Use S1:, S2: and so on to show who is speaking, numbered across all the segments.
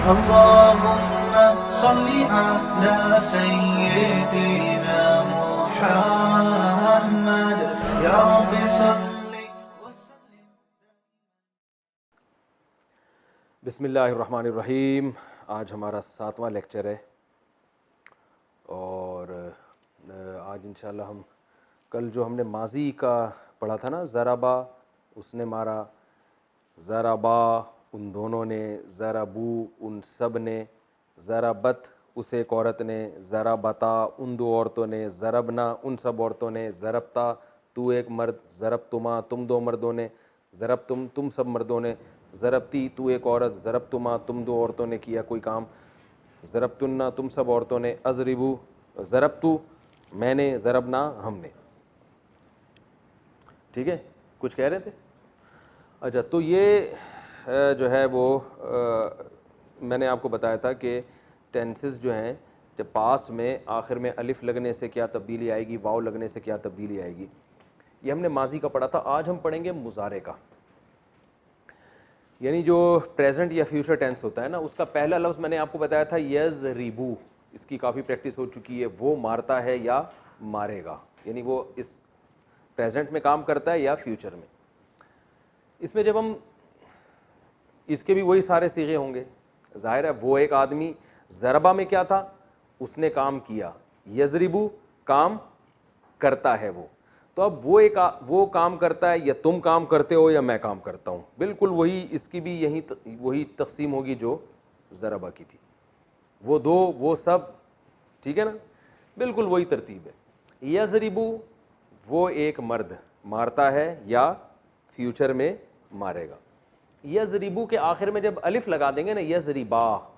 S1: अल्लाहुम्मा सल्ली अला सय्यिदिना मुहम्मद या रब्बि सल्ली व सल्लिम।
S2: बिस्मिल्लाहिर्रहमानिर्रहीम। आज हमारा 7वां लेक्चर है और आज इंशाल्लाह हम कल जो हमने माजी का पढ़ा था ना, ज़राबा उसने मारा, ज़राबा उन दोनों ने, ज़राबू उन सब ने, ज़राबत उस एक औरत ने, ज़राबता उन दो औरतों ने, ज़रबना उन सब औरतों ने, ज़रबता तू एक मर्द, ज़रबतुमा तुम दो मर्दों ने, ज़रबतुम तुम सब मर्दों ने, ज़रबती तू एक औरत, ज़रबतुमा तुम दो औरतों ने किया कोई काम, ज़रबतुन्ना तुम सब औरतों ने, अज़रिबू ज़रबतु मैंने, ज़रबना हमने। ठीक है, कुछ कह रहे थे? अच्छा, तो ये जो है वो मैंने आपको बताया था कि टेंसेस जो हैं, जब पास्ट में आखिर में अलिफ लगने से क्या तब्दीली आएगी, वाव लगने से क्या तब्दीली आएगी, ये हमने माजी का पढ़ा था। आज हम पढ़ेंगे मुजारे का, यानी जो प्रेजेंट या फ्यूचर टेंस होता है ना, उसका पहला लफ्ज़ मैंने आपको बताया था यज़रिबू। इसकी काफ़ी प्रैक्टिस हो चुकी है। वो मारता है या मारेगा, यानी वो इस प्रेजेंट में काम करता है या फ्यूचर में। इसमें जब हम इसके भी वही सारे सीगे होंगे, जाहिर है वो एक आदमी, ज़रबा में क्या था, उसने काम किया, यज़रिबू काम करता है वो। तो अब वो काम करता है या तुम काम करते हो या मैं काम करता हूँ, बिल्कुल वही, इसकी भी वही तकसीम होगी जो ज़रबा की थी। वो दो वो सब, ठीक है ना, बिल्कुल वही तरतीब है। यज़रिबू वो एक मर्द मारता है या फ्यूचर में मारेगा। यज़रिबू के आखिर में जब अलिफ लगा देंगे ना, यज़रिबा,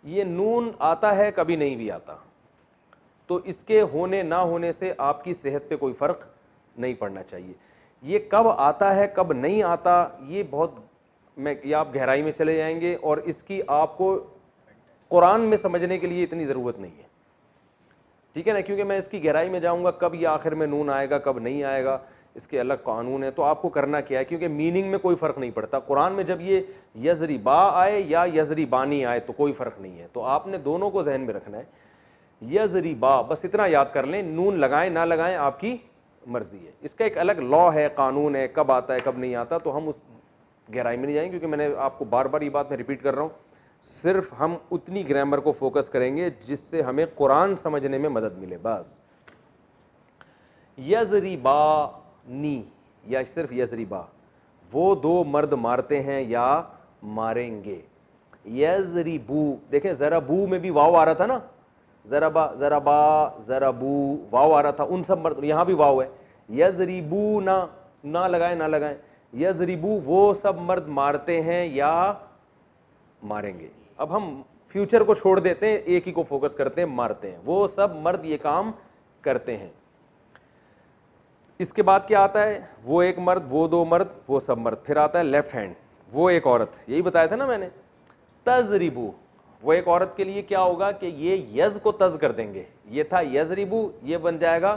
S2: ये नून आता है कभी नहीं भी आता, तो इसके होने ना होने से आपकी सेहत पे कोई फ़र्क नहीं पड़ना चाहिए। ये कब आता है कब नहीं आता, ये बहुत या आप गहराई में चले जाएंगे और इसकी आपको कुरान में समझने के लिए इतनी ज़रूरत नहीं है, ठीक है ना, क्योंकि मैं इसकी गहराई में जाऊंगा कब ये आखिर में नून आएगा कब नहीं आएगा, इसके अलग कानून है। तो आपको करना क्या है, क्योंकि मीनिंग में कोई फ़र्क नहीं पड़ता। कुरान में जब ये यज़रिबा आए या यज़रिबानी आए तो कोई फ़र्क नहीं है, तो आपने दोनों को जहन में रखना है। यज़रिबा, बस इतना याद कर लें, नून लगाएं ना लगाएं आपकी मर्जी है। इसका एक अलग लॉ है, कानून है, कब आता है कब नहीं आता, तो हम उस गहराई में नहीं जाएंगे, क्योंकि मैंने आपको बार बार ये बात मैं रिपीट कर रहा हूँ। सिर्फ हम उतनी ग्रामर को फोकस करेंगे जिससे हमें कुरान समझने में मदद मिले, बस। यज़रिबानी या सिर्फ यज़रिबा, वो दो मर्द मारते हैं या मारेंगे। यज़रिबू, देखें ज़राबू में भी वाव आ रहा था ना, ज़राबा ज़राबा ज़राबू वाव आ रहा था, उन सब मर्द, यहाँ भी वाव है। यज़रिबू ना लगाएं ना लगाएं, यज़रिबू वो सब मर्द मारते हैं या मारेंगे। अब हम फ्यूचर को छोड़ देते हैं, एक ही को फोकस करते हैं, मारते हैं, वो सब मर्द ये काम करते हैं। इसके बाद क्या आता है, वो एक मर्द वो दो मर्द वो सब मर्द, फिर आता है लेफ्ट हैंड, वो एक औरत, यही बताया था ना मैंने। तज़रिबू, वो एक औरत के लिए क्या होगा कि ये यज को तज कर देंगे, ये था यज़रिबू, ये बन जाएगा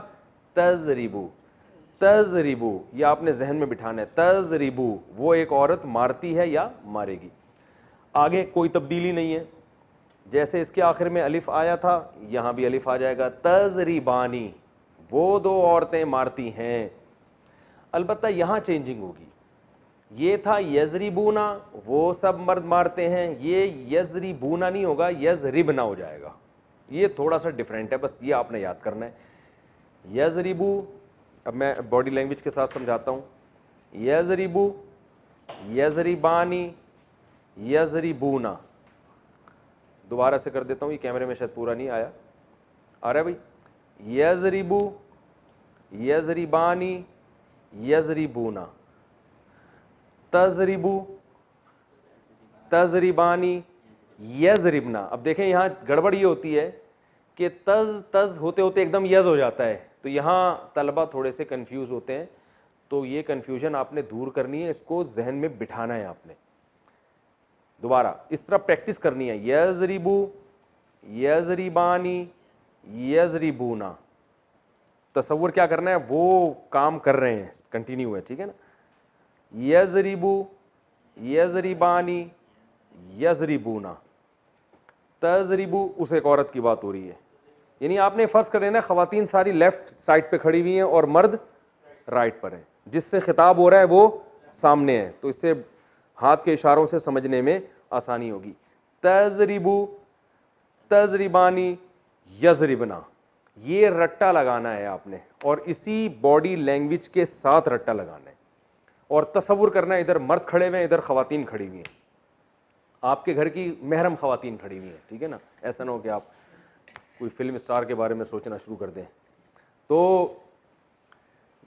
S2: तज़रिबू। तज़रिबू ये आपने जहन में बिठाना है, तज़रिबू वो एक औरत मारती है या मारेगी। आगे कोई तब्दीली नहीं है, जैसे इसके आखिर में अलिफ आया था यहां भी अलिफ आ जाएगा। तज़रिबानी वो दो औरतें मारती हैं, अलबत्ता यहां चेंजिंग होगी। ये था यज़रिबूना वो सब मर्द मारते हैं, ये यज़रिबूना नहीं होगा, यज़रिबना हो जाएगा। ये थोड़ा सा डिफरेंट है, बस ये आपने याद करना है। यज़रिबू, अब मैं बॉडी लैंग्वेज के साथ समझाता हूं। यज़रिबू, यज़रिबानी, यज़रिबूना। दोबारा से कर देता हूं, ये कैमरे में शायद पूरा नहीं आया, आ रहा है भाई। यज़रिबू, यज़रिबानी, यज़रिबूना, तज़रिबू, तज़रिबानी, यज़रिबना। अब देखें यहां गड़बड़ ये होती है कि तज तज होते होते एकदम यज हो जाता है, तो यहां तलबा थोड़े से कंफ्यूज होते हैं, तो ये कंफ्यूजन आपने दूर करनी है, इसको जहन में बिठाना है आपने। दोबारा इस तरह प्रैक्टिस करनी है, यज़रिबू, यज़रिबानी, यज़रिबूना। तसव्वुर क्या करना है, वो काम कर रहे हैं, कंटिन्यू है, ठीक है ना। यज़रिबू, यज़रिबानी, यजरिबूना, तजरिबू उस एक औरत की बात हो रही है। यानी आपने फर्ज कर लेना खवातीन सारी लेफ्ट साइड पे खड़ी हुई हैं और मर्द राइट पर हैं, जिससे खिताब हो रहा है वो सामने है, तो इससे हाथ के इशारों से समझने में आसानी होगी। तजरिबू, तजरिबानी, यजरिबना, ये रट्टा लगाना है आपने और इसी बॉडी लैंग्वेज के साथ रट्टा लगाना है। और तसव्वुर करना है इधर मर्द खड़े हुए हैं, इधर खवातीन खड़ी हुई हैं, आपके घर की महरम खवातीन खड़ी हुई हैं, ठीक है ना। ऐसा ना हो कि आप कोई फिल्म स्टार के बारे में सोचना शुरू कर दें। तो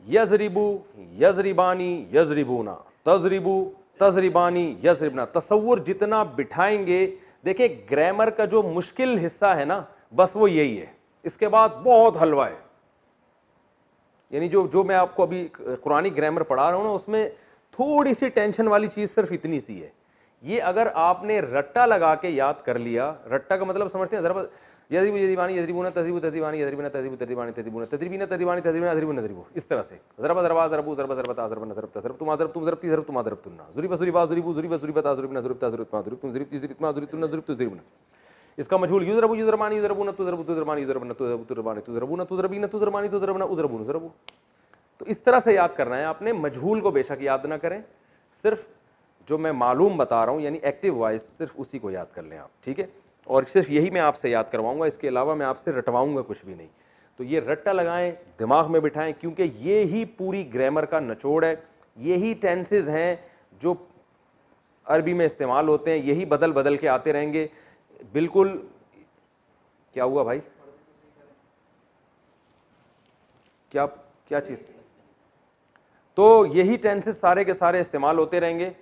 S2: यजरिबू, यजरिबानी, यजरिबूना, तजरिबू, तजरिबानी, यजरिबना, तसव्वुर जितना बिठाएंगे। देखिए ग्रामर का जो मुश्किल हिस्सा है ना, बस वो यही है, इसके बाद बहुत हलवा है। यानी जो मैं आपको अभी कुरानी ग्रामर पढ़ा रहा हूं ना, उसमें थोड़ी सी टेंशन वाली चीज सिर्फ इतनी सी है। ये अगर आपने रट्टा लगा के याद कर लिया, रट्टा का मतलब समझते हैं जरा, यदरिबू यदरिबानी यदरिबूना तदरिबू तदरिबानी यदरिबना तदरिबू तदरिबानी तदरिबूना तदरिबीना तदरिबानी तदरिबना तदरिबू नदरिबू, इस तरह से ज़रबा ज़रबा ज़रबू ज़रबा ज़रबता ज़रबना ज़रबता ज़रब तुम ज़रब तुम ज़रबती ज़रब तुम ज़रबतुन्ना ज़ुरिबा ज़ुरिबा ज़ुरिबू ज़ुरिबा ज़ुरिबता ज़ुरिबना ज़ुरिबता ज़ुरिबमा ज़ुरिबतुम ज़ुरिबती ज़ुरिबमा ज़ुरिबतुन्ना ज़ुरिबतु ज़ुरिबना। इसका मजहूल युज़रबू युज़रमानी युज़रबूना तुज़रबू तुज़रमानी युज़रबना तुज़रबू तुज़रमानी तुज़रबूना तुज़रबीना तुज़रमानी तुज़रबना उज़रबून ज़रबू। तो इस तरह से याद करना है आपने। मजहूल को बेशक याद ना करें, सिर्फ जो मैं मालूम बता रहा हूं यानी एक्टिव वॉइस, सिर्फ उसी को याद कर लें आप, ठीक है। और सिर्फ यही मैं आपसे याद करवाऊंगा, इसके अलावा मैं आपसे रटवाऊंगा कुछ भी नहीं। तो ये रट्टा लगाएं, दिमाग में बिठाएं, क्योंकि ये ही पूरी ग्रामर का निचोड़ है। यही टेंसेज हैं जो अरबी में इस्तेमाल होते हैं, यही बदल बदल के आते रहेंगे। बिल्कुल, क्या हुआ भाई, क्या क्या चीज? तो यही टेंसेज सारे के सारे इस्तेमाल होते रहेंगे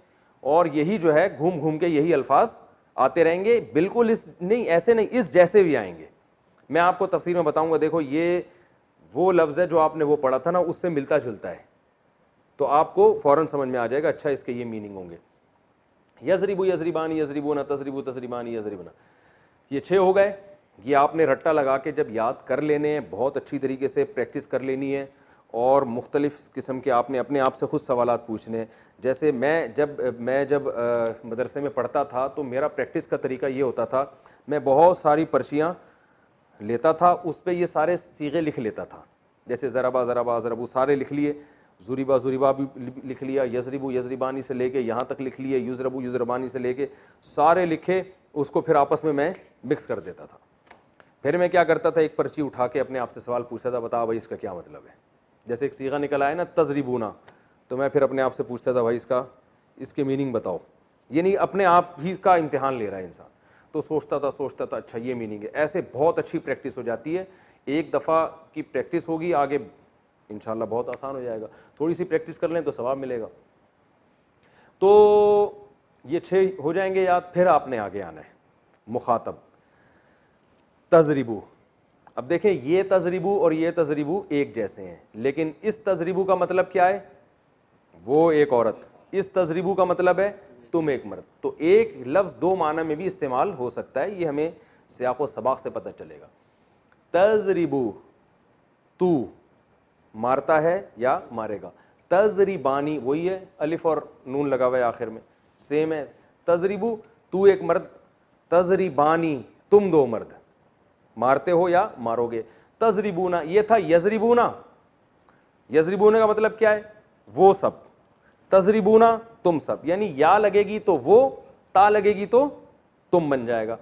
S2: और यही जो है घूम घूम के यही अल्फाज आते रहेंगे। बिल्कुल इस नहीं, ऐसे नहीं, इस जैसे भी आएंगे। मैं आपको तफसीर में बताऊंगा। देखो ये वो लफ्ज़ है जो आपने वो पढ़ा था ना, उससे मिलता जुलता है, तो आपको फौरन समझ में आ जाएगा अच्छा इसके ये मीनिंग होंगे। यजरिबू यजरिबानी यजरिबूना तजरिबू तजरिबानी यजरिबना, ये 6 हो गए। ये आपने रट्टा लगा के जब याद कर लेने हैं, बहुत अच्छी तरीके से प्रैक्टिस कर लेनी है और मुख्तलिफ़ किस्म के आपने अपने आप से खुद सवालात पूछने हैं। जैसे मैं जब मदरसे में पढ़ता था तो मेरा प्रैक्टिस का तरीका ये होता था, मैं बहुत सारी पर्चियाँ लेता था, उस पर ये सारे सीगे लिख लेता था। जैसे ज़रबा ज़रबा ज़रबू सारे लिख लिए, ज़ुरिबा ज़ुरिबा भी लिख लिया, यजरिबू यजरिबानी से लेके यहाँ तक लिख लिए, युज़रबू युज़रबानी से लेके सारे लिखे, उसको फिर आपस में मैं मिक्स कर देता था। फिर मैं क्या करता था, एक पर्ची उठा के अपने आप से सवाल पूछता था, बता भाई इसका क्या मतलब है। जैसे एक सीगा निकल आया ना तजरिबूना, तो मैं फिर अपने आप से पूछता था भाई इसके मीनिंग बताओ। ये नहीं अपने आप ही का इम्तिहान ले रहा है इंसान, तो सोचता था अच्छा ये मीनिंग है। ऐसे बहुत अच्छी प्रैक्टिस हो जाती है। एक दफ़ा की प्रैक्टिस होगी, आगे इंशाल्लाह बहुत आसान हो जाएगा। थोड़ी सी प्रैक्टिस कर लें तो सवाब मिलेगा। तो ये 6 हो जाएंगे याद। फिर आपने आगे आना है मुखातब, तजरिबू। अब देखें ये तजरिबू और ये तजरिबू एक जैसे हैं, लेकिन इस तजरिबू का मतलब क्या है, वो एक औरत, इस तजरिबू का मतलब है तुम एक मर्द। तो एक लफ्ज़ 2 माना में भी इस्तेमाल हो सकता है, ये हमें सियाक़ो सबाक़ से पता चलेगा। तजरिबू, तू मारता है या मारेगा। तजरिबानी वही है, अलिफ और नून लगा हुआ है आखिर में, सेम है। तजरिबू तू एक मर्द, तजरिबानी तुम 2 मर्द, मारते हो या मारोगे। तजरिबूना ये था यजरिबूना, यजरिबूना का मतलब क्या है, वो सब, तजरिबूना तुम सब, यानी या लगेगी तो वो, ता लगेगी तो तुम बन जाएगा।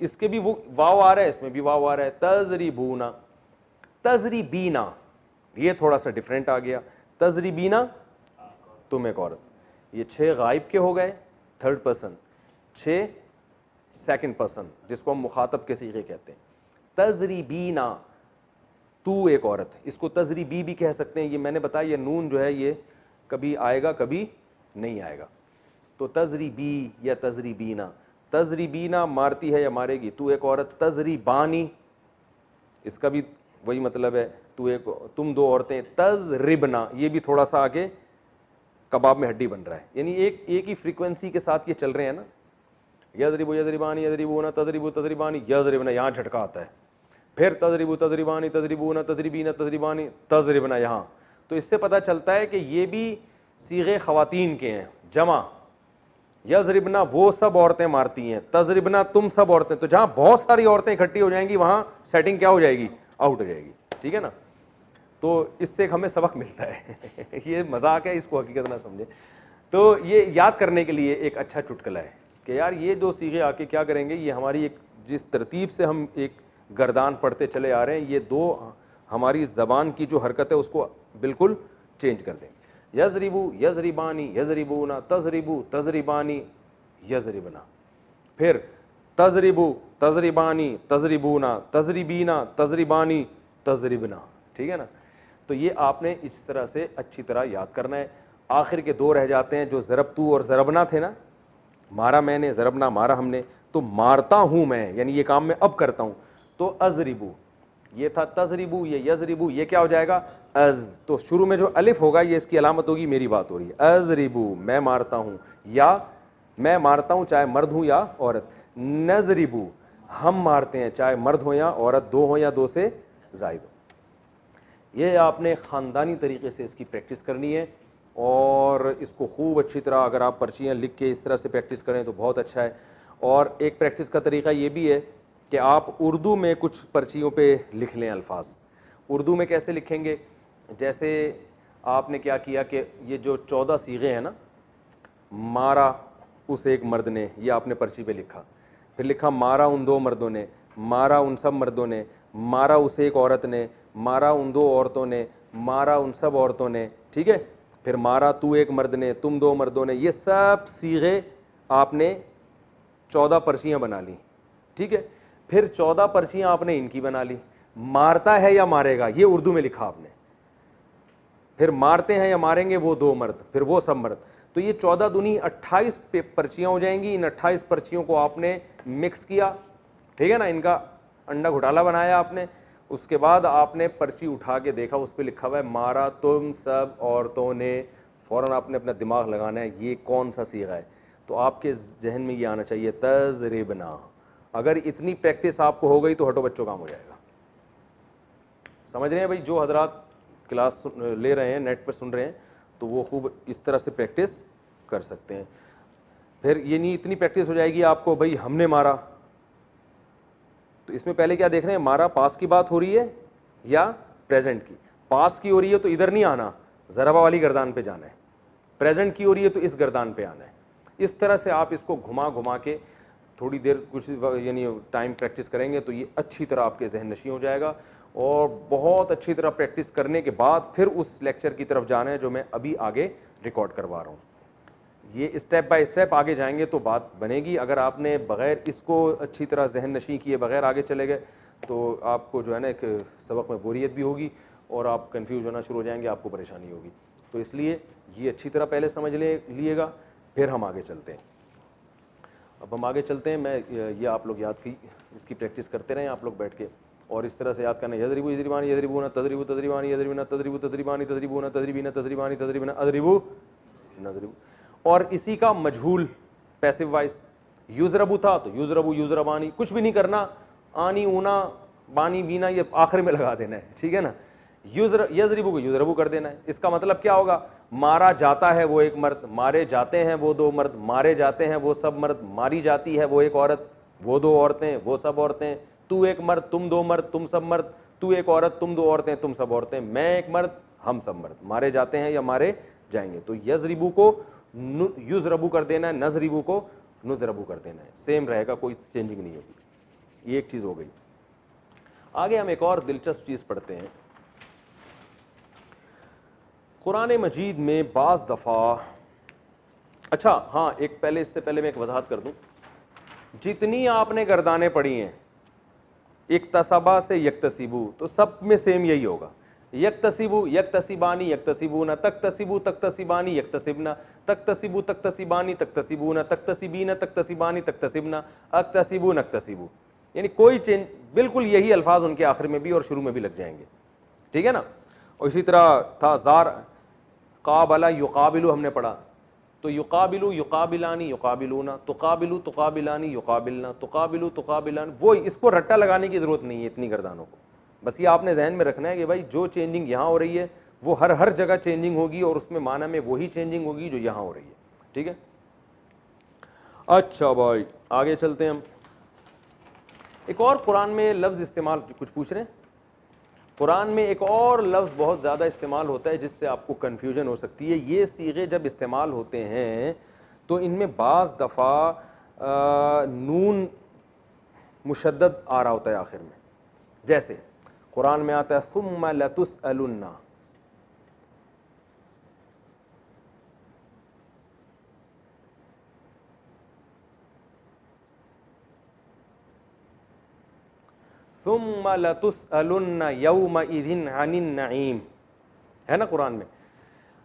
S2: इसके भी वो वाव आ रहा है, इसमें भी वाव आ रहा है। तजरिबूना, तजरिबीना ये थोड़ा सा डिफरेंट आ गया। तजरिबीना तुम एक औरत। ये 6 गायब के हो गए, थर्ड पर्सन, 6 सेकंड पर्सन जिसको हम मुखातब के सीगे कहते हैं। तजरिबीना तू एक औरत, इसको तजरिबी भी कह सकते हैं। ये मैंने बताया ये नून जो है ये कभी आएगा कभी नहीं आएगा। तो तजरिबी या तजरिबीना, तजरिबीना मारती है या मारेगी, तू एक औरत। तजरिबानी इसका भी वही मतलब है, तुम 2 औरतें। तजरिबना ये भी थोड़ा सा आगे कबाब में हड्डी बन रहा है, यानी एक ही फ्रीक्वेंसी के साथ ये चल रहे हैं ना। यजरिबू यजरिबानी यजरिबूना तजरिबू तजरिबानी यजरिबना, यहाँ झटका आता है। फिर तजरिबू तजरिबानी तजरिबूना तजरिबीना तजरिबानी तजरिबना यहाँ। तो इससे पता चलता है कि ये भी सीगे खवातीन के हैं, जमा। यजरिबना वो सब औरतें मारती हैं, तजरिबना तुम सब औरतें। तो जहां बहुत सारी औरतें इकट्ठी हो जाएंगी वहां सेटिंग क्या हो जाएगी, आउट हो जाएगी, ठीक है ना। तो इससे हमें सबक मिलता है ये मजाक है, इसको हकीकत ना समझे। तो ये याद करने के लिए एक अच्छा चुटकुला है कि यार ये दो सीगे आके क्या करेंगे, ये हमारी एक जिस तरतीब से हम एक गर्दान पढ़ते चले आ रहे हैं, ये दो हमारी ज़बान की जो हरकत है उसको बिल्कुल चेंज कर देंगे। यजरिबू यजरिबानी यजरिबूना, तजरिबू तजरिबानी यजरिबना, फिर तजरिबू तजरिबानी तजरिबूना, तजरिबीना तजरिबानी तजरिबना, ठीक है ना। तो ये आपने इस तरह से अच्छी तरह याद करना है। आखिर के दो रह जाते हैं जो ज़रबतू और ज़रबना थे ना, मारा मैंने, ज़रबना मारा हमने, तो मारता हूं मैं, यानी ये काम मैं अब करता हूं, तो अजरिबू, ये था तजरिबू, ये यजरिबू, ये क्या हो जाएगा अज। तो शुरू में जो अलिफ होगा ये इसकी अलामत होगी, मेरी बात हो रही है, अजरिबू मैं मारता हूं, या मैं मारता हूं चाहे मर्द हूं या औरत। नजरिबू हम मारते हैं चाहे मर्द हो या औरत, दो हो या दो से जायद हो। ये आपने ख़ानदानी तरीके से इसकी प्रैक्टिस करनी है, और इसको खूब अच्छी तरह अगर आप पर्चियाँ लिख के इस तरह से प्रैक्टिस करें तो बहुत अच्छा है। और एक प्रैक्टिस का तरीका ये भी है कि आप उर्दू में कुछ पर्चियों पे लिख लें अल्फाज। उर्दू में कैसे लिखेंगे, जैसे आपने क्या किया कि ये जो 14 सीगे हैं ना, मारा उस एक मर्द ने, ये आपने पर्ची पे लिखा, फिर लिखा मारा उन दो मर्दों ने, मारा उन सब मर्दों ने, मारा उस एक औरत ने, मारा उन दो औरतों ने, मारा उन सब औरतों ने, ठीक है। फिर मारा तू एक मर्द ने, तुम दो मर्दों ने, ये सब सीगे आपने 14 पर्चियाँ बना ली, ठीक है। फिर 14 पर्चियाँ आपने इनकी बना ली, मारता है या मारेगा ये उर्दू में लिखा आपने, फिर मारते हैं या मारेंगे वो दो मर्द, फिर वो सब मर्द। तो ये 14 दूनी 28 पर्चियाँ हो जाएंगी। इन 28 पर्चियों को आपने मिक्स किया, ठीक है ना, इनका अंडा घोटाला बनाया आपने। उसके बाद आपने पर्ची उठा के देखा, उस पर लिखा हुआ है मारा तुम सब औरतों ने। फ़ौरन आपने अपना दिमाग लगाना है ये कौन सा सीगा है, तो आपके जहन में ये आना चाहिए तजरिबना। अगर इतनी प्रैक्टिस आपको हो गई तो हटो बच्चों काम हो जाएगा। समझ रहे हैं भाई, जो हजरात क्लास ले रहे हैं, नेट पर सुन रहे हैं, तो वो खूब इस तरह से प्रैक्टिस कर सकते हैं। फिर ये नहीं इतनी प्रैक्टिस हो जाएगी आपको, भाई हमने मारा, तो इसमें पहले क्या देख रहे हैं, मारा पास की बात हो रही है या प्रेजेंट की। पास की हो रही है तो इधर नहीं आना, ज़रबा वाली गर्दान पे जाना है। प्रेजेंट की हो रही है तो इस गर्दान पे आना है। इस तरह से आप इसको घुमा घुमा के थोड़ी देर कुछ यानी टाइम प्रैक्टिस करेंगे तो ये अच्छी तरह आपके जहन नशी हो जाएगा। और बहुत अच्छी तरह प्रैक्टिस करने के बाद फिर उस लेक्चर की तरफ जाना है जो मैं अभी आगे रिकॉर्ड करवा रहा हूँ। ये स्टेप बाय स्टेप आगे जाएंगे तो बात बनेगी। अगर आपने बग़ैर इसको अच्छी तरह जहन नशी किए बग़ैर आगे चले गए तो आपको जो है ना एक सबक में बोरियत भी होगी और आप कंफ्यूज होना शुरू हो जाएंगे, आपको परेशानी होगी। तो इसलिए ये अच्छी तरह पहले समझ लिएगा, फिर हम आगे चलते हैं। अब हम आगे चलते हैं, मैं ये आप लोग याद की इसकी प्रैक्टिस करते रहें आप लोग बैठ के, और इस तरह से याद करना, यजरिबू यजरिबानी यजरिबूना तजरिबू तजरिबानी यजरिबना तजरिबू तजरिबानी तजरिबूना तजरिबीना तजरिबानी तजरिबना अजरिबू नजरिबू। और इसी का मजहूल पैसिव वॉइस, युजरबू था तो युजरबू युजरबानी, कुछ भी नहीं करना, आनी ऊना बानी बीना ये आखिर में लगा देना है, ठीक है ना। यजरिबू को युजरबू कर देना है। इसका मतलब क्या होगा, मारा जाता है वो एक मर्द, मारे जाते हैं वो दो मर्द, मारे जाते हैं वो सब मर्द, मारी जाती है वो एक औरत, वो दो औरतें, वो सब औरतें, तू एक मर्द तुम दो मर्द तुम सब मर्द, तू एक औरत तुम दो औरतें तुम सब औरतें, मैं एक मर्द हम सब मर्द, मारे जाते हैं या मारे जाएंगे। तो यजरिबू को युजरबू कर देना है, नजरिबू को नुजरबू कर देना है, सेम रहेगा, कोई चेंजिंग नहीं होगी। ये एक चीज हो गई। आगे हम एक और दिलचस्प चीज पढ़ते हैं। कुरान मजीद में बाज़ दफ़ा, अच्छा हाँ, एक पहले इससे पहले मैं एक वजाहत कर दूं, जितनी आपने गर्दानें पढ़ी हैं इक्तसबा से यक्तसिबू, तो सब में सेम यही होगा, यक्तसिबू यक्तसिबानी यक्तसिबूना, तक्तसिबू तक्तसिबानी यक्तसिबना, तक्तसिबू तक्तसिबानी तक्तसिबूना, तक्तसिबीना तक्तसिबानी तक्तसिबना, अक्तसिबू नक्तसिबू। यानी कोई चेंज, बिल्कुल यही अल्फाज उनके आखिर में भी और शुरू में भी लग जाएंगे, ठीक है ना। और इसी तरह था जार काबला युकाबिलू, हमने पढ़ा, तो युकाबिलू युकाबिलानी युकाबिलूना, तुकाबिलू तुकाबिलानी युकाबिलना, तुकाबिलू तुकाबिलानी। वो इसको रट्टा लगाने की ज़रूरत नहीं है इतनी गर्दानों को, बस ये आपने जहन में रखना है कि भाई जो चेंजिंग यहाँ हो रही है वो हर जगह चेंजिंग होगी और उसमें माना में वही चेंजिंग होगी जो यहाँ हो रही है, ठीक है। अच्छा भाई आगे चलते हैं हम। एक और कुरान में लफ्ज़ इस्तेमाल, कुछ पूछ रहे हैं? कुरान में एक और लफ्ज़ बहुत ज़्यादा इस्तेमाल होता है जिससे आपको कन्फ्यूजन हो सकती है। ये सीगे जब इस्तेमाल होते हैं तो इनमें बाज़ दफ़ा नून मुशद्दद आ रहा होता है आखिर में। जैसे कुरान में आता है सुम्मा लतुसअलुन्ना, सुम्मा लतुसअलुन्ना यौमइज़िन अनिन नईम, है ना कुरान में।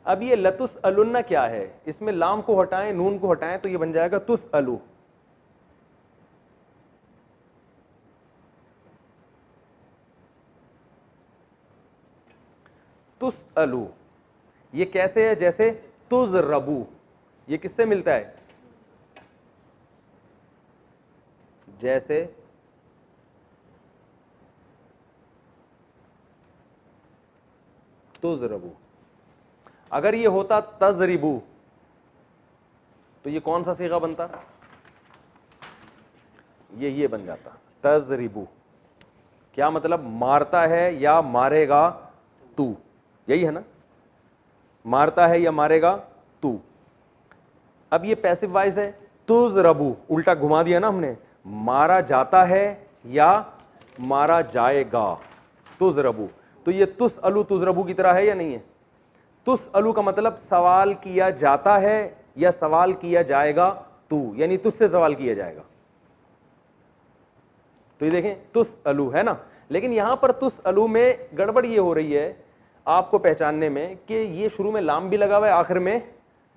S2: अब ये लतुसअलुन्ना क्या है? इसमें लाम को हटाएं, नून को हटाएं तो ये बन जाएगा तुसअलु। तुसअलु ये कैसे है? जैसे तुज़रबू, ये किससे मिलता है? जैसे तुज़रबू। अगर ये होता तज़रिबू तो ये कौन सा सीगा बनता? ये बन जाता तज़रिबू। क्या मतलब? मारता है या मारेगा तू, यही है ना, मारता है या मारेगा तू। अब ये पैसिव वॉइस है, तुज़रबू उल्टा घुमा दिया ना हमने, मारा जाता है या मारा जाएगा, तुज़रबू। तो ये तुसअलु तुज़रबू की तरह है या नहीं है? तुसअलु का मतलब सवाल किया जाता है या सवाल किया जाएगा तू, यानी तुझसे सवाल किया जाएगा। तो ये देखें तुसअलु है ना, लेकिन यहां पर तुसअलु में गड़बड़ ये हो रही है आपको पहचानने में कि ये शुरू में लाम भी लगा हुआ है, आखिर में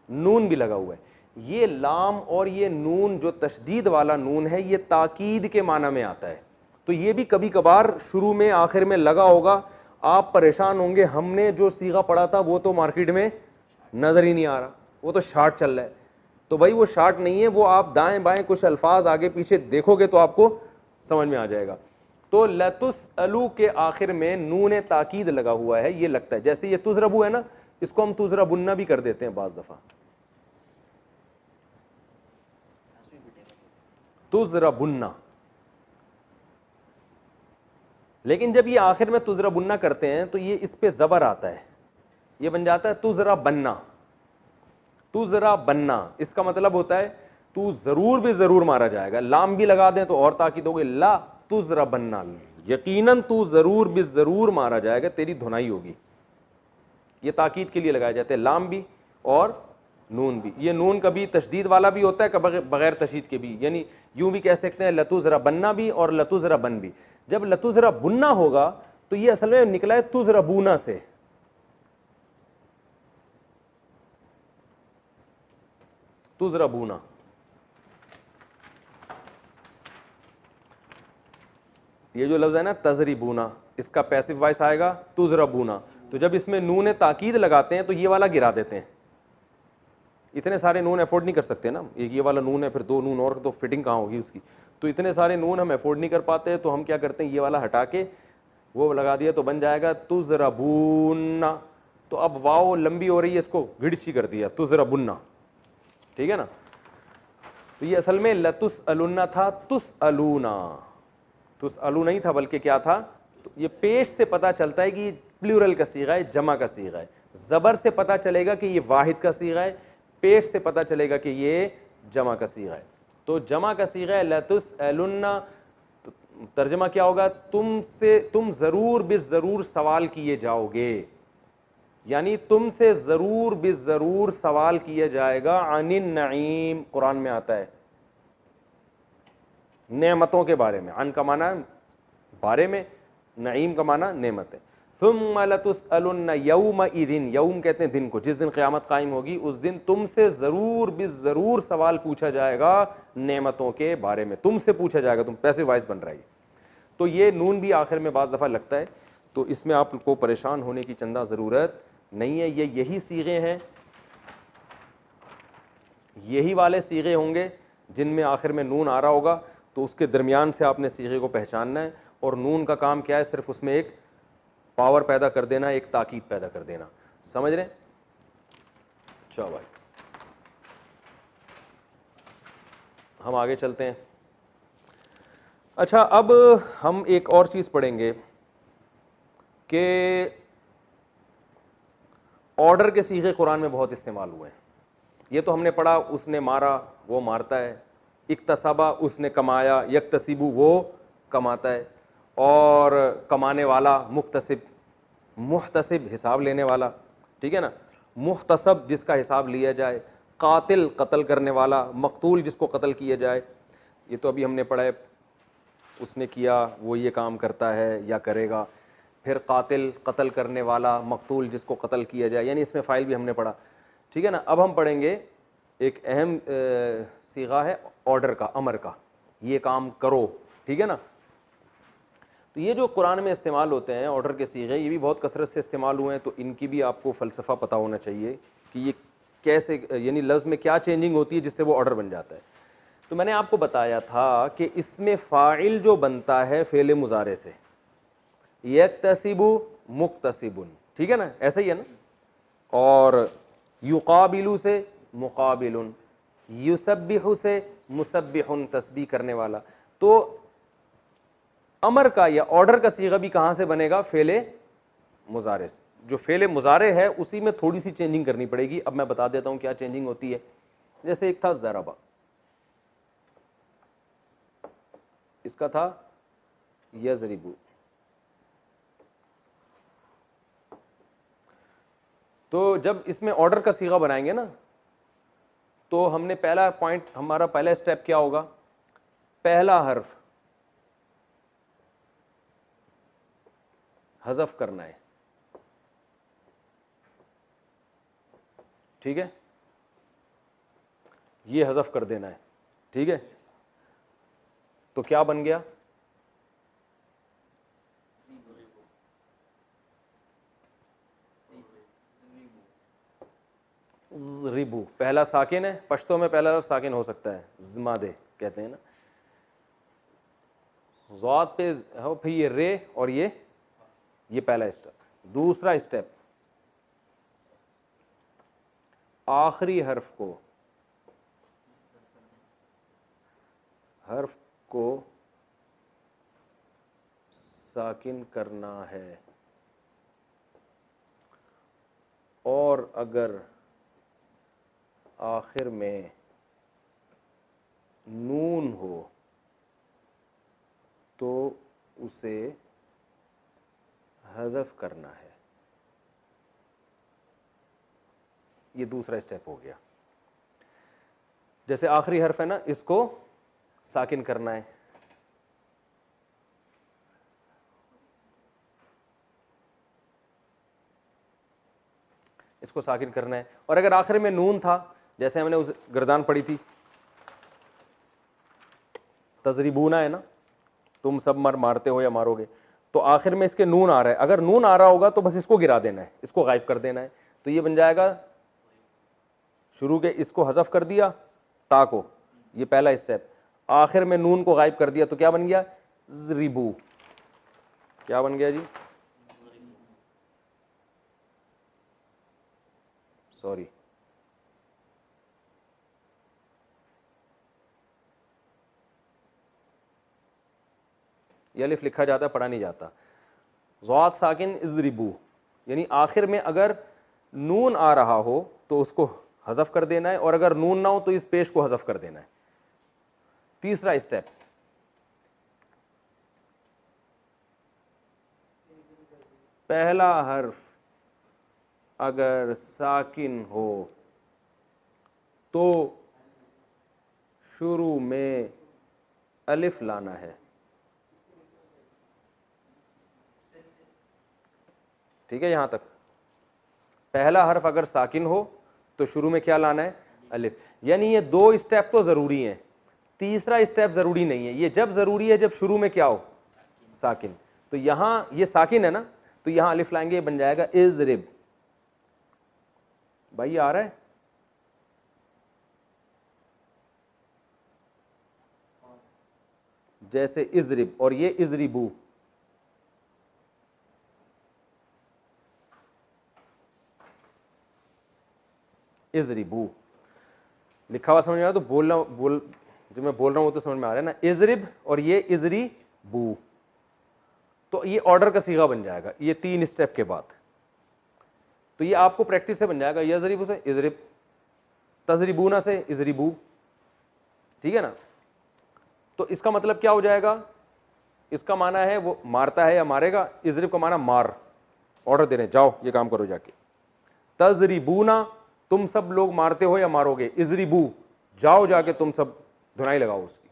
S2: नून भी लगा हुआ है। ये लाम और ये नून जो तशदीद वाला नून है ये ताकीद के माना में आता है। तो ये भी कभी कभार शुरू में आखिर में लगा होगा, आप परेशान होंगे हमने जो सीगा पढ़ा था वो तो मार्केट में नजर ही नहीं आ रहा, वो तो शार्ट चल रहा है। तो भाई वो शार्ट नहीं है, वो आप दाएं बाएं कुछ अल्फाज आगे पीछे देखोगे तो आपको समझ में आ जाएगा। तो लतुसअलु के आखिर में नून ताकीद लगा हुआ है, ये लगता है जैसे ये तुज़रबू है ना, इसको हम तुज़रबुन्ना भी कर देते हैं बाज दफा, तुज़रबुन्ना। लेकिन जब ये आखिर में तुज़रबुन्ना करते हैं तो ये इस पे ज़बर आता है, ये बन जाता है तुज़रबन्ना। तुज़रबन्ना इसका मतलब होता है तू जरूर भी जरूर मारा जाएगा। लाम भी लगा दें तो और ताकीद हो गई, ला तुज़रबन्ना, यकीनन तू जरूर भी जरूर मारा जाएगा, तेरी धुनाई होगी। ये ताकीद के लिए लगाए जाते हैं लाम भी और नून भी। ये नून कभी तशदीद वाला भी होता है, कभी बगैर तशदीद के भी, यानी यूं भी कह सकते हैं लतुज़रबन्ना भी और लतुज़रबन भी। जब लतुज़रबुन्ना होगा तो ये असल में निकला है तुज़रबूना से। तुज़रबूना ये जो लफ्ज़ है ना तज़रिबूना, इसका पैसिव वॉइस आएगा तुज़रबूना। तो जब इसमें नून ताकीद लगाते हैं तो ये वाला गिरा देते हैं। इतने सारे नून अफोर्ड नहीं कर सकते ना, एक ये वाला नून है फिर दो नून और, तो फिटिंग कहाँ होगी उसकी। तो इतने सारे नून हम अफोर्ड नहीं कर पाते, तो हम क्या करते हैं, ये वाला हटा के वो लगा दिया तो बन जाएगा तुज़रबूना। तो अब वाओ लंबी हो रही है, इसको गिड़ची कर दिया तुज़रबुन्ना, ठीक है ना। तो ये असल में लतुसअलुन्ना था, तुसअलूना। तुसअलू नहीं था बल्कि क्या था, तो ये पेश से पता चलता है कि प्लूरल का सीगा है, जमा का सीगा है। ज़बर से पता चलेगा कि ये वाहिद का सीगा है, पेश से पता चलेगा कि ये जमा का सीगा है। तो जमा का सीगा है लतुसअलुन्ना, तो तर्जमा क्या होगा, तुमसे तुम ज़रूर बिज़रूर सवाल किए जाओगे, यानी तुमसे ज़रूर बिज़रूर सवाल किया जाएगा। अनिन नईम कुरान में आता है, नेमतों के बारे में। अन का माना बारे में, नईम का माना नेमत है। सुम्मा लतुसअलुन्ना यौमइज़िन, यौम कहते हैं दिन को, जिस दिन क़यामत कायम होगी उस दिन तुमसे ज़रूर बिज़रूर सवाल पूछा जाएगा नेमतों के बारे में, तुमसे पूछा जाएगा। तुम पैसिव वॉइस बन रहा है। तो ये नून भी आखिर में बाज़ दफ़ा लगता है, तो इसमें आपको परेशान होने की चंदा ज़रूरत नहीं है। ये यही सीगे हैं, यही वाले सीगे होंगे जिनमें आखिर में नून आ रहा होगा, तो उसके दरमियान से आपने सीगे को पहचानना है। और नून का काम क्या है, सिर्फ उसमें एक पावर पैदा कर देना, एक ताकीद पैदा कर देना। समझ रहे हैं? चलो भाई हम आगे चलते हैं। अच्छा, अब हम एक और चीज़ पढ़ेंगे कि ऑर्डर के सीगे कुरान में बहुत इस्तेमाल हुए हैं। ये तो हमने पढ़ा, उसने मारा वो मारता है, इक्तसबा उसने कमाया, यक्तसिबु वो कमाता है, और कमाने वाला मुक्तसिब, मुहतसिब हिसाब लेने वाला, ठीक है ना, मुहतसब जिसका हिसाब लिया जाए, कातिल कत्ल करने वाला, मकतूल जिसको कत्ल किया जाए। ये तो अभी हमने पढ़ा है, उसने किया वो ये काम करता है या करेगा। फिर कातिल कत्ल करने वाला, मकतूल जिसको कत्ल किया जाए, यानी इसमें फ़ाइल भी हमने पढ़ा, ठीक है ना। अब हम पढ़ेंगे एक अहम सीगा है ऑर्डर का, अमर का, ये काम करो, ठीक है ना। तो ये जो कुरान में इस्तेमाल होते हैं ऑर्डर के सीगे, ये भी बहुत कसरत से इस्तेमाल हुए हैं, तो इनकी भी आपको फ़लसफ़ा पता होना चाहिए कि ये कैसे, यानी लफ्ज़ में क्या चेंजिंग होती है जिससे वो ऑर्डर बन जाता है। तो मैंने आपको बताया था कि इसमें फ़ाइल जो बनता है फ़ेल मुज़ारे से, यक्तसिबु मुक्तसिबुन, ठीक है ना, ऐसा ही है ना। और युकाबिलु से मुकाबिलुन, युसब्बिहु से मुसब्बिहुन, तस्बीह करने वाला। तो अमर का या ऑर्डर का सीगा भी कहाँ से बनेगा? फ़ेले मुज़ारे से। जो फ़ेले मुज़ारे है उसी में थोड़ी सी चेंजिंग करनी पड़ेगी। अब मैं बता देता हूँ क्या चेंजिंग होती है। जैसे एक था ज़रबा, इसका था यज़रिबु। तो जब इसमें ऑर्डर का सीगा बनाएंगे ना, तो हमने पहला पॉइंट, हमारा पहला स्टेप क्या होगा? पहला हर्फ हज़फ करना है, ठीक है, ये हज़फ कर देना है, ठीक है। तो क्या बन गया? रिबू। पहला साकिन है, पश्तो में पहला लफ्ज़ साकिन हो सकता है, ज़मादे कहते हैं ना। ज़ात पे हो, फिर ये रे और ये पहला स्टेप। दूसरा स्टेप, आखिरी हर्फ को साकिन करना है, और अगर आखिर में नून हो तो उसे हज़फ करना है। ये दूसरा स्टेप हो गया। जैसे आखिरी हर्फ है ना, इसको साकिन करना है, इसको साकिन करना है। और अगर आखिर में नून था, जैसे हमने उस गर्दान पढ़ी थी, तजरिबूना है ना, तुम सब मारते हो या मारोगे, तो आखिर में इसके नून आ रहा है। अगर नून आ रहा होगा तो बस इसको गिरा देना है, इसको गायब कर देना है। तो ये बन जाएगा, शुरू के इसको हज़फ कर दिया, ता को, ये पहला स्टेप। आखिर में नून को गायब कर दिया तो क्या बन गया? ज़रिबू। क्या बन गया जी? सॉरी, ये अलिफ लिखा जाता है, पढ़ा नहीं जाता। ज़ात साकिन इज़रिबू, यानी आखिर में अगर नून आ रहा हो तो उसको हज़फ कर देना है, और अगर नून ना हो तो इस पेश को हज़फ कर देना है। तीसरा स्टेप, पहला हर्फ अगर साकिन हो तो शुरू में अलिफ लाना है, ठीक है। यहां तक पहला हर्फ अगर साकिन हो तो शुरू में क्या लाना है? अलिफ। यानी ये दो स्टेप तो जरूरी हैं, तीसरा स्टेप जरूरी नहीं है। ये जब जरूरी है जब शुरू में क्या हो? साकिन। तो यहां ये साकिन है ना, तो यहां अलिफ लाएंगे, ये बन जाएगा इज़रिब। भाई ये आ रहा है? जैसे इज़रिब और ये इज़रिबू, इज़रिबू लिखा हुआ समझ में आया तो बोलना, जो मैं बोल रहा हूँ वो तो समझ में आ रहा है ना, इजरिब और ये इजरी बू, तो ये ऑर्डर का सीगा बन जाएगा ये 3 स्टेप के बाद। तो ये आपको प्रैक्टिस से बन जाएगा, यजरिबू से इजरिब, तजरिबूना से इजरिबू, ठीक है ना। तो इसका मतलब क्या हो जाएगा, इसका माना है वो मारता है या मारेगा, इजरिब का माना मार, ऑर्डर दे रहे हैं जाओ ये काम करो जाके। तजरिबूना तुम सब लोग मारते हो या मारोगे, इजरिबू जाओ जाके तुम सब धुनाई लगाओ उसकी,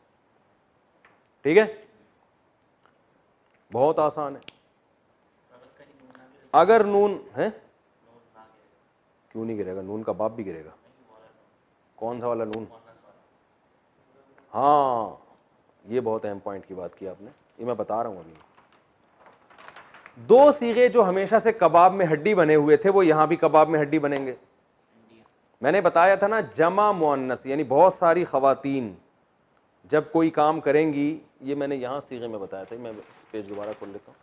S2: ठीक है, बहुत आसान है। अगर नून है, क्यों नहीं गिरेगा, नून का बाप भी गिरेगा। कौन सा वाला नून, हाँ ये बहुत अहम पॉइंट की बात की आपने, ये मैं बता रहा हूं अभी। 2 सीगे जो हमेशा से कबाब में हड्डी बने हुए थे वो यहां भी कबाब में हड्डी बनेंगे। मैंने बताया था ना, जमा मुअन्नस यानी बहुत सारी खवातीन जब कोई काम करेंगी, ये मैंने यहां सीगे में बताया था, मैं पेज दोबारा खोल लेता हूं।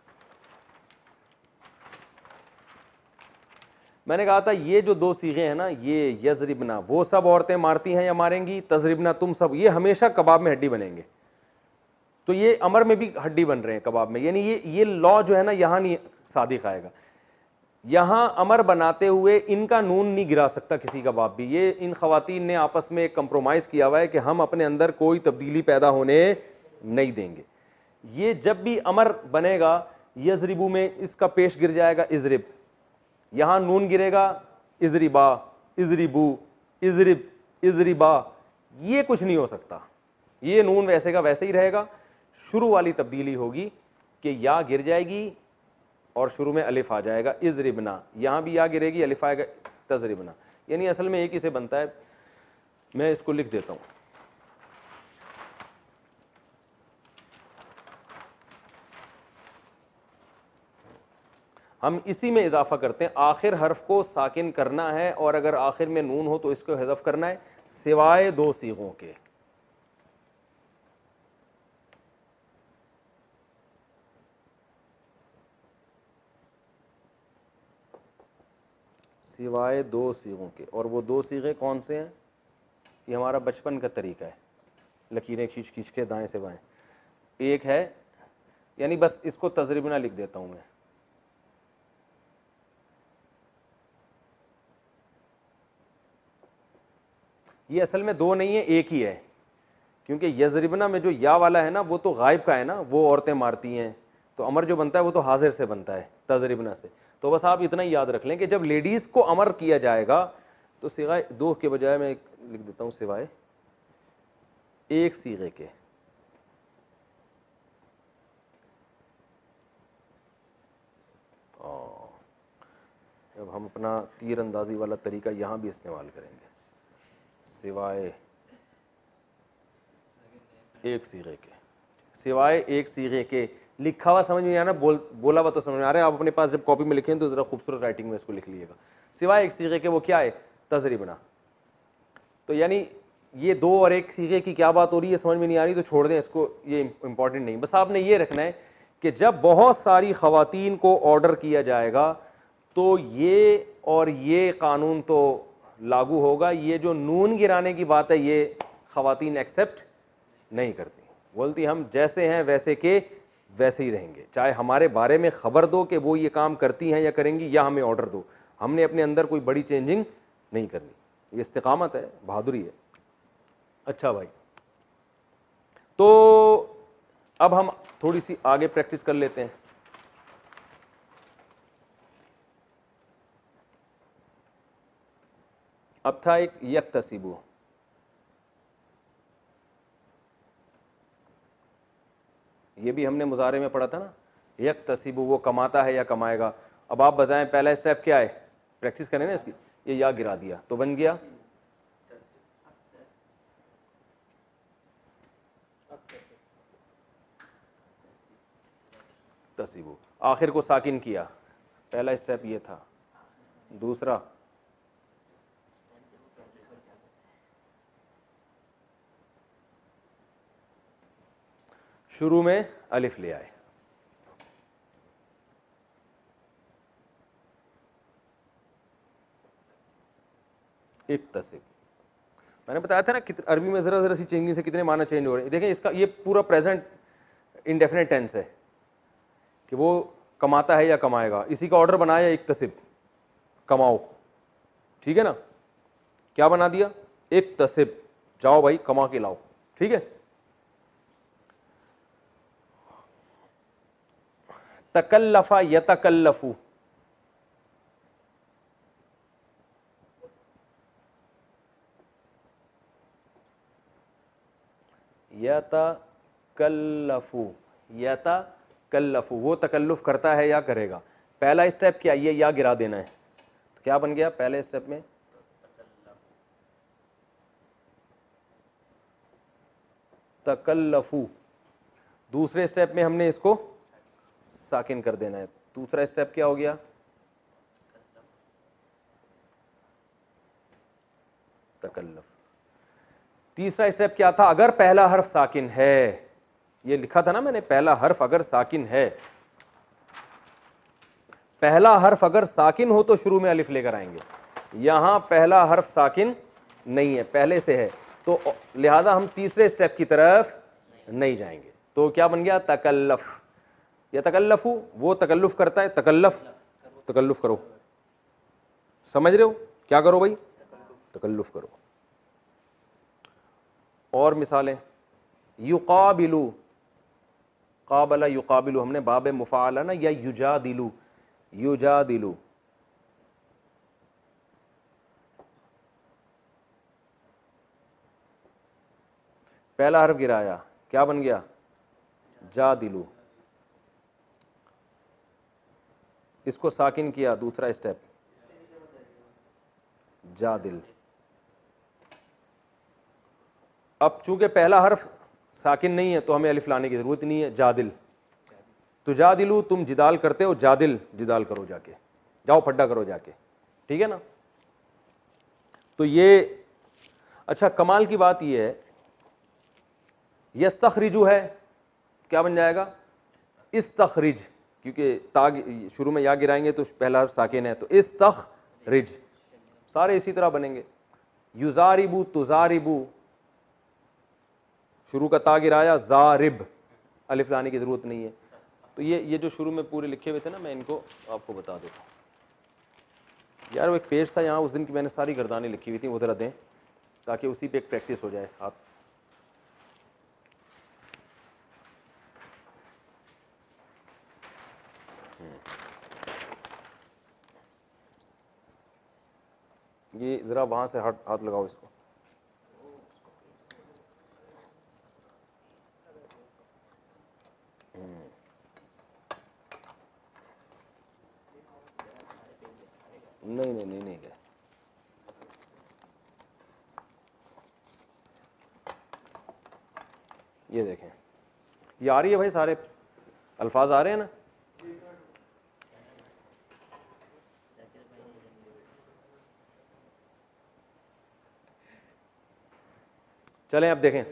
S2: मैंने कहा था ये जो 2 सीगे हैं ना, ये यजरिबना वो सब औरतें मारती हैं या मारेंगी, तजरिबना तुम सब, ये हमेशा कबाब में हड्डी बनेंगे। तो ये अमर में भी हड्डी बन रहे हैं कबाब में, यानी ये लॉ जो है ना यहां नहीं सादिक आएगा। यहां अमर बनाते हुए इनका नून नहीं गिरा सकता किसी का बाप भी। ये इन खवातीन ने आपस में एक कंप्रोमाइज किया हुआ है कि हम अपने अंदर कोई तब्दीली पैदा होने नहीं देंगे। ये जब भी अमर बनेगा यजरिबू में इसका पेश गिर जाएगा इजरिब, यहां नून गिरेगा इजरिबा, इजरिबू, इजरिब, इजरिबा, ये कुछ नहीं हो सकता। ये नून वैसे का वैसे ही रहेगा। शुरू वाली तब्दीली होगी कि या गिर जाएगी और शुरू में अलिफ आ जाएगा इजरिबना, यहां भी या गिरेगी अलिफ आएगा तजरिबना, यानी असल में एक ही से बनता है। मैं इसको लिख देता हूं, हम इसी में इजाफा करते हैं। आखिर हर्फ को साकिन करना है और अगर आखिर में नून हो तो इसको हज़फ करना है, सिवाय 2 सीगों के। सिवाय 2 सीगों के, और वो 2 सीगे कौन से हैं, ये हमारा बचपन का तरीका है, लकीरें खींच खींच के दाएं से बाएं। एक है, यानी बस इसको तजरिबना लिख देता हूं मैं, ये असल में 2 नहीं है, एक ही है, क्योंकि यजरिबना में जो या वाला है ना वो तो गायब का है ना, वो औरतें मारती हैं, तो अमर जो बनता है वो तो हाजिर से बनता है तजरिबना से। तो बस आप इतना ही याद रख लें कि जब लेडीज़ को अमर किया जाएगा तो सिवाय 2 के बजाय मैं लिख देता हूं सिवाय 1 सीगे के। अब हम अपना तीर अंदाजी वाला तरीका यहां भी इस्तेमाल करेंगे, सिवाय 1 सीगे के, सिवाय 1 सीगे के। लिखा हुआ समझ में आ रहा है, बोला हुआ तो समझ में आ रहा है। आप अपने पास जब कॉपी में लिखें तो ज़रा खूबसूरत राइटिंग में इसको लिख लीजिएगा, सिवाय 1 सीगे के। वो क्या है, तजरिबना। तो यानी ये 2 और 1 सीगे की क्या बात हो रही है समझ में नहीं आ रही तो छोड़ दें इसको, ये इंपॉर्टेंट नहीं। बस आपने ये रखना है कि जब बहुत सारी खवातीन को ऑर्डर किया जाएगा तो ये और ये कानून तो लागू होगा। ये जो नून गिराने की बात है ये खवातीन एक्सेप्ट नहीं करती, बोलती हम जैसे हैं वैसे के वैसे ही रहेंगे, चाहे हमारे बारे में खबर दो कि वो ये काम करती हैं या करेंगी, या हमें ऑर्डर दो, हमने अपने अंदर कोई बड़ी चेंजिंग नहीं करनी। ये इस्तिकामत है, बहादुरी है। अच्छा भाई, तो अब हम थोड़ी सी आगे प्रैक्टिस कर लेते हैं। अब था एक यक्तसिबु, ये भी हमने मुजारे में पढ़ा था ना, यक्तसिबु वो कमाता है या कमाएगा। अब आप बताएं पहला स्टेप क्या है, प्रैक्टिस करें ना इसकी। ये या गिरा दिया तो बन गया तसिबु, आखिर को साकिन किया, पहला स्टेप ये था। दूसरा शुरू में अलिफ ले आए, इक्तसिब। मैंने बताया था ना अरबी में ज़रा ज़रा सी चेंजिंग से कितने माना चेंज हो रहे हैं। देखें इसका ये पूरा प्रेजेंट इंडेफिनेट टेंस है कि वो कमाता है या कमाएगा। इसी का ऑर्डर बनाया इक्तसिब, कमाओ, ठीक है ना। क्या बना दिया? इक्तसिब, जाओ भाई कमा के लाओ, ठीक है। तकल्लफा यतकल्लफू, यतकल्लफू, यतकल्लफू, वो तकल्लुफ करता है या करेगा। पहला स्टेप क्या, ये या गिरा देना है। तो क्या बन गया पहले स्टेप में? तकल्लफू। दूसरे स्टेप में हमने इसको साकिन कर देना है। दूसरा स्टेप क्या हो गया? तकल्लफ। तीसरा स्टेप क्या था? अगर पहला हर्फ साकिन है, ये लिखा था ना मैंने, पहला हर्फ अगर साकिन है, पहला हर्फ अगर साकिन हो तो शुरू में अलिफ लेकर आएंगे। यहां पहला हर्फ साकिन नहीं है, पहले से है, तो लिहाजा हम तीसरे स्टेप की तरफ नहीं जाएंगे। तो क्या बन गया? तकल्लफ। या तकल्लफू, वो तकल्लुफ करता है, तकल्लफ, तकल्लुफ करो। समझ रहे हो? क्या करो भाई? तकल्लुफ करो। और मिसालें, युकाबिलू, काबला युकाबिलू, हमने बाब मुफाला ना, या युजादिलू, युजादिलू। पहला हर्फ गिराया, क्या बन गया? जादिलू। इसको साकिन किया, दूसरा स्टेप जादिल। अब चूंकि पहला हर्फ साकिन नहीं है तो हमें अलिफ लाने की जरूरत नहीं है। जादिल, तो जादिलू, तुम जिदाल करते हो, जादिल, जिदाल करो जाके, जाओ फड्डा करो जाके, ठीक है ना। तो ये अच्छा, कमाल की बात ये है, यस्तखरिजु है, क्या बन जाएगा? इस्तखरिज, क्योंकि ताग शुरू में या गिराएंगे तो पहला हर्फ साकिन है, तो इस्तखरिज, सारे इसी तरह बनेंगे। युजारिबू, तुजारिबू, शुरू का ता गिराया, जारिब, अलिफ लाने की जरूरत नहीं है। तो ये जो शुरू में पूरे लिखे हुए थे ना, मैं इनको आपको बता देता हूँ। यार वो एक पेज था यहाँ उस दिन की, मैंने सारी गर्दानें लिखी हुई थी, वो जरा दें ताकि उसी पे एक प्रैक्टिस हो जाए। आप ये ज़रा वहाँ से हाथ लगाओ इसको। नहीं गए। ये देखें, ये आ रही है भाई, सारे अल्फाज आ रहे हैं ना। चलें अब देखें,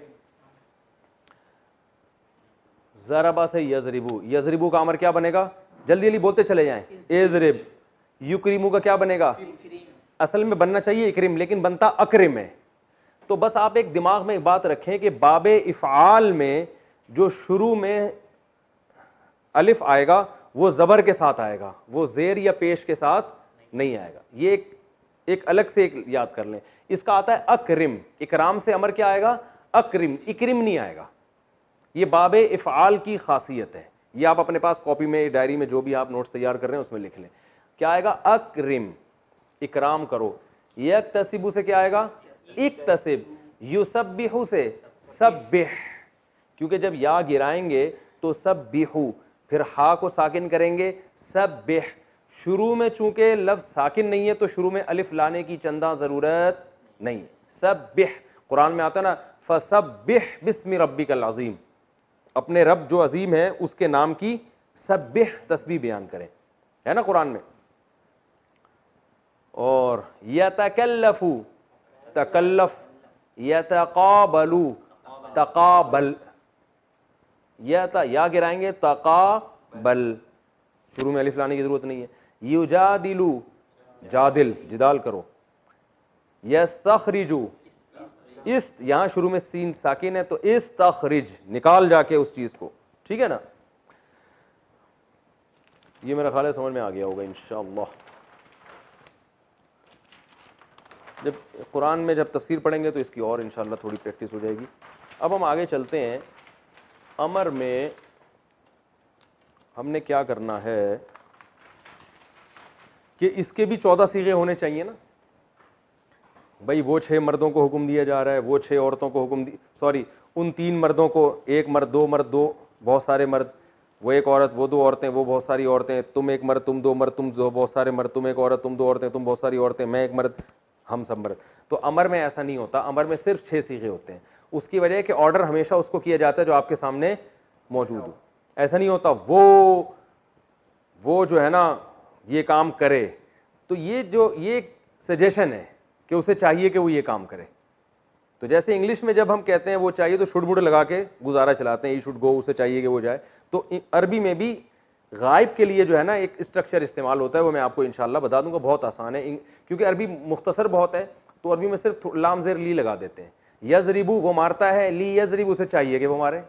S2: ज़रबा से यज़रिबू, यज़रिबू का अमर क्या बनेगा? जल्दी जल्दी बोलते चले जाएं। इज़रिब। युक्रिमू का क्या बनेगा? असल में बनना चाहिए इक्रिम, लेकिन बनता अक्रिम है। तो बस आप एक दिमाग में एक बात रखें कि बाबे इफ़आल में जो शुरू में अलिफ आएगा वो ज़बर के साथ आएगा, वो ज़ेर या पेश के साथ नहीं आएगा। ये एक अलग से एक याद कर लें। इसका आता है अक्रिम, इकराम से अमर क्या आएगा? अक्रिम, इक्रिम नहीं आएगा। ये बाबे इफ़आल की खासियत है। ये आप अपने पास कॉपी में, डायरी में, जो भी आप नोट्स तैयार कर रहे हैं उसमें लिख लें। क्या आएगा? अक्रिम, इकराम करो। यक्तसिबु से क्या आएगा? इक्तसिब। युसब्बिहु से सब्बिह, क्योंकि जब या गिराएंगे तो सब्बिहु, फिर हा को साकिन करेंगे, सब्बिह। शुरू में चूंकि लफ्ज साकिन नहीं है तो शुरू में अलिफ लाने की चंदा जरूरत नहीं। सब्बिह, कुरान में आता है ना, फसब्बिह बिस्मि रब्बिकल अज़ीम, अपने रब जो अजीम है उसके नाम की सब्बिह तस्बीह बयान करें, है ना कुरान में। और यतकल्लफू, तकल्लफ, यतकाबलू, तकाबल, या गिराएंगे, तकाबल, शुरू में अलिफ लाने की जरूरत नहीं है। युजादिलू, जादिल, जिदाल करो। यस्तखरिजू, इस यहाँ शुरू में सीन साकिन है तो इस्तखरिज, निकाल जाके उस चीज को, ठीक है ना। ये मेरा ख्याल है समझ में आ गया होगा इंशाअल्लाह। जब कुरान में जब तफसीर पढ़ेंगे तो इसकी और इंशाअल्लाह थोड़ी प्रैक्टिस हो जाएगी। अब हम आगे चलते हैं। अमर में हमने क्या करना है कि इसके भी 14 सीगे होने चाहिए ना भाई। वो 6 मर्दों को हुक्म दिया जा रहा है, वो 6 औरतों को हुक्म सॉरी उन 3 मर्दों को, एक मर्द, दो बहुत सारे मर्द, वो एक औरत, वो 2 औरतें, वो बहुत सारी औरतें, तुम एक मर्द, तुम 2 मर्द, तुम बहुत सारे मर्द, तुम एक औरत, तुम 2 औरतें, तुम बहुत सारी औरतें, मैं एक मर्द, हम सब मर्द। तो अमर में ऐसा नहीं होता, अमर में सिर्फ 6 सीगे होते हैं। उसकी वजह है कि ऑर्डर हमेशा उसको किया जाता है जो आपके सामने मौजूद हो। ऐसा नहीं होता वो जो है ना ये काम करे, तो ये सजेशन है कि उसे चाहिए कि वो ये काम करे। तो जैसे इंग्लिश में जब हम कहते हैं वो चाहिए तो शुड वुड लगा के गुजारा चलाते हैं, ही शुड गो, उसे चाहिए कि वो जाए। तो अरबी में भी गायब के लिए जो है ना एक स्ट्रक्चर इस्तेमाल होता है, वो मैं आपको इंशाल्लाह बता दूंगा, बहुत आसान है। क्योंकि अरबी मुख्तसर बहुत है तो अरबी में सिर्फ लाम ज़ेर ली लगा देते हैं। यजरिबू वो मारता है, ली यजरिब उसे चाहिए कि वो मारे,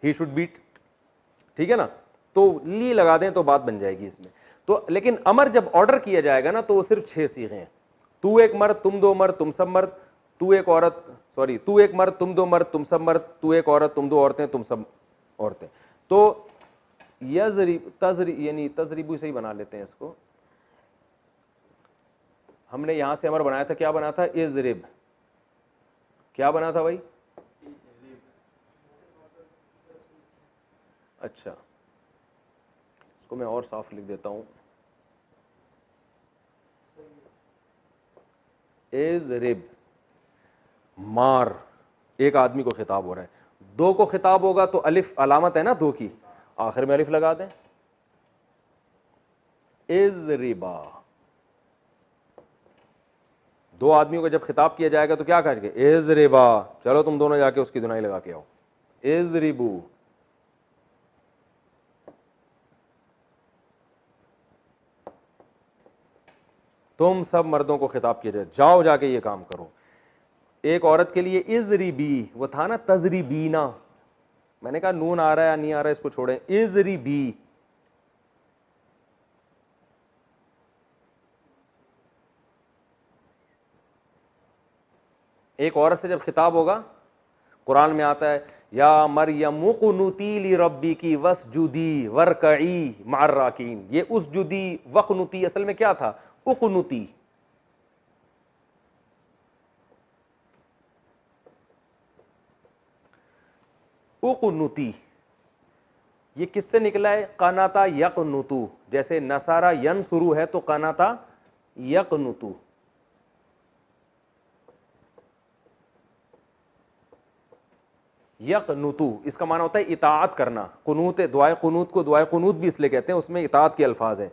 S2: ही शुड बीट, ठीक है ना। तो ली लगा दें तो बात बन जाएगी इसमें। तो लेकिन अमर जब ऑर्डर किया जाएगा ना तो वो सिर्फ 6 सीगे हैं। तू एक मर्द, तुम 2 मर्द, तुम सब मर्द, तू एक औरत, सॉरी तू एक मर्द, तुम 2 मर्द, तुम सब मर्द, तू एक औरत, तुम 2 औरतें, तुम सब औरतें। तो यानी तजरीबू से ही बना लेते हैं इसको। हमने यहां से अमर बनाया था, क्या बना था, इजरिब, क्या बना था भाई, अच्छा इसको मैं और साफ लिख देता हूं, इजरिब, मार, एक आदमी को खिताब हो रहा है। 2 को खिताब होगा तो अलिफ अलामत है ना 2 की, आखिर में अलिफ लगा दें, इजरिबा। 2 आदमियों को जब खिताब किया जाएगा तो क्या कहेंगे, इजरिबा, चलो तुम दोनों जाके उसकी धुनाई लगा के आओ, इजरिबू। तुम सब मर्दों को खिताब किया जाए, जाओ जाके ये काम करो। एक औरत के लिए इजरिबी, वो था ना तजरिबीना, मैंने कहा नून आ रहा है या नहीं आ रहा है इसको छोड़ें, इजरिबी। एक औरत से जब खिताब होगा, कुरान में आता है या मरियम उक़नुती लिरब्बी की वस्जुदी वरकई मार राकीन। ये उसजुदी वक़नुती असल में क्या था, उक़नुती। उक़नुती ये किससे निकला है, कनाता यक़नुतु, जैसे नसारा यनसुरु है तो कनाता यक़नुतु। यक़नुतु इसका माना होता है इताअत करना। कुनूत, दुआए कुनूत को दुआए कुनूत भी इसलिए कहते हैं, उसमें इताअत के अल्फाज हैं।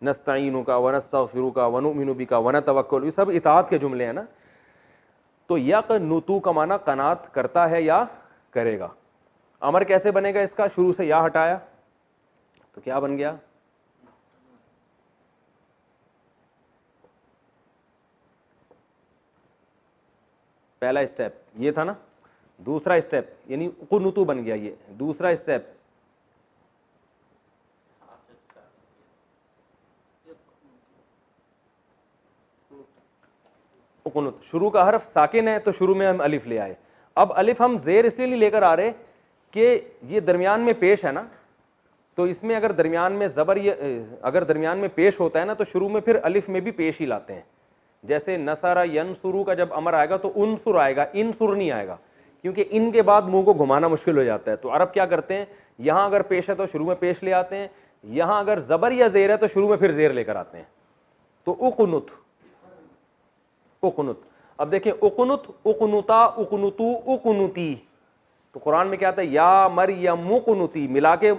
S2: नस्तईनु का, वनस्तगफिरु का, वनुमिनु बिका, वनतवक्कल, ये सब इताअत के जुमले हैं ना। तो यक़नुतु का माना कनात करता है या करेगा। अमर कैसे बनेगा इसका, शुरू से या हटाया तो क्या बन गया, पहला स्टेप ये था ना, दूसरा स्टेप यानी कुनुतु बन गया, ये दूसरा स्टेप कुनुत। शुरू का हर्फ साकिन है तो शुरू में हम अलिफ ले आए। अब अलिफ हम जेर इसलिए नहीं लेकर आ रहे कि ये दरमियान में पेश है ना, तो इसमें अगर दरमियान में ज़बर अगर दरमियान में पेश होता है ना तो शुरू में फिर अलिफ में भी पेश ही लाते हैं। जैसे नसरा यनसुरु का जब अमर आएगा तो उनसुर आएगा, इनसुर नहीं आएगा, क्योंकि इनके बाद मुंह को घुमाना मुश्किल हो जाता है। तो अरब क्या करते हैं, यहां अगर पेश है तो शुरू में पेश ले आते हैं, यहां अगर ज़बर या ज़ेर है तो शुरू में फिर ज़ेर लेकर आते हैं। तो उक़नुत, उक़नुत। अब देखें उक़नुत, उक़नुता, उक़नुतु, उक़नुती। तो कुरान में क्या आता है, या मरियम उक़नुती, मिला के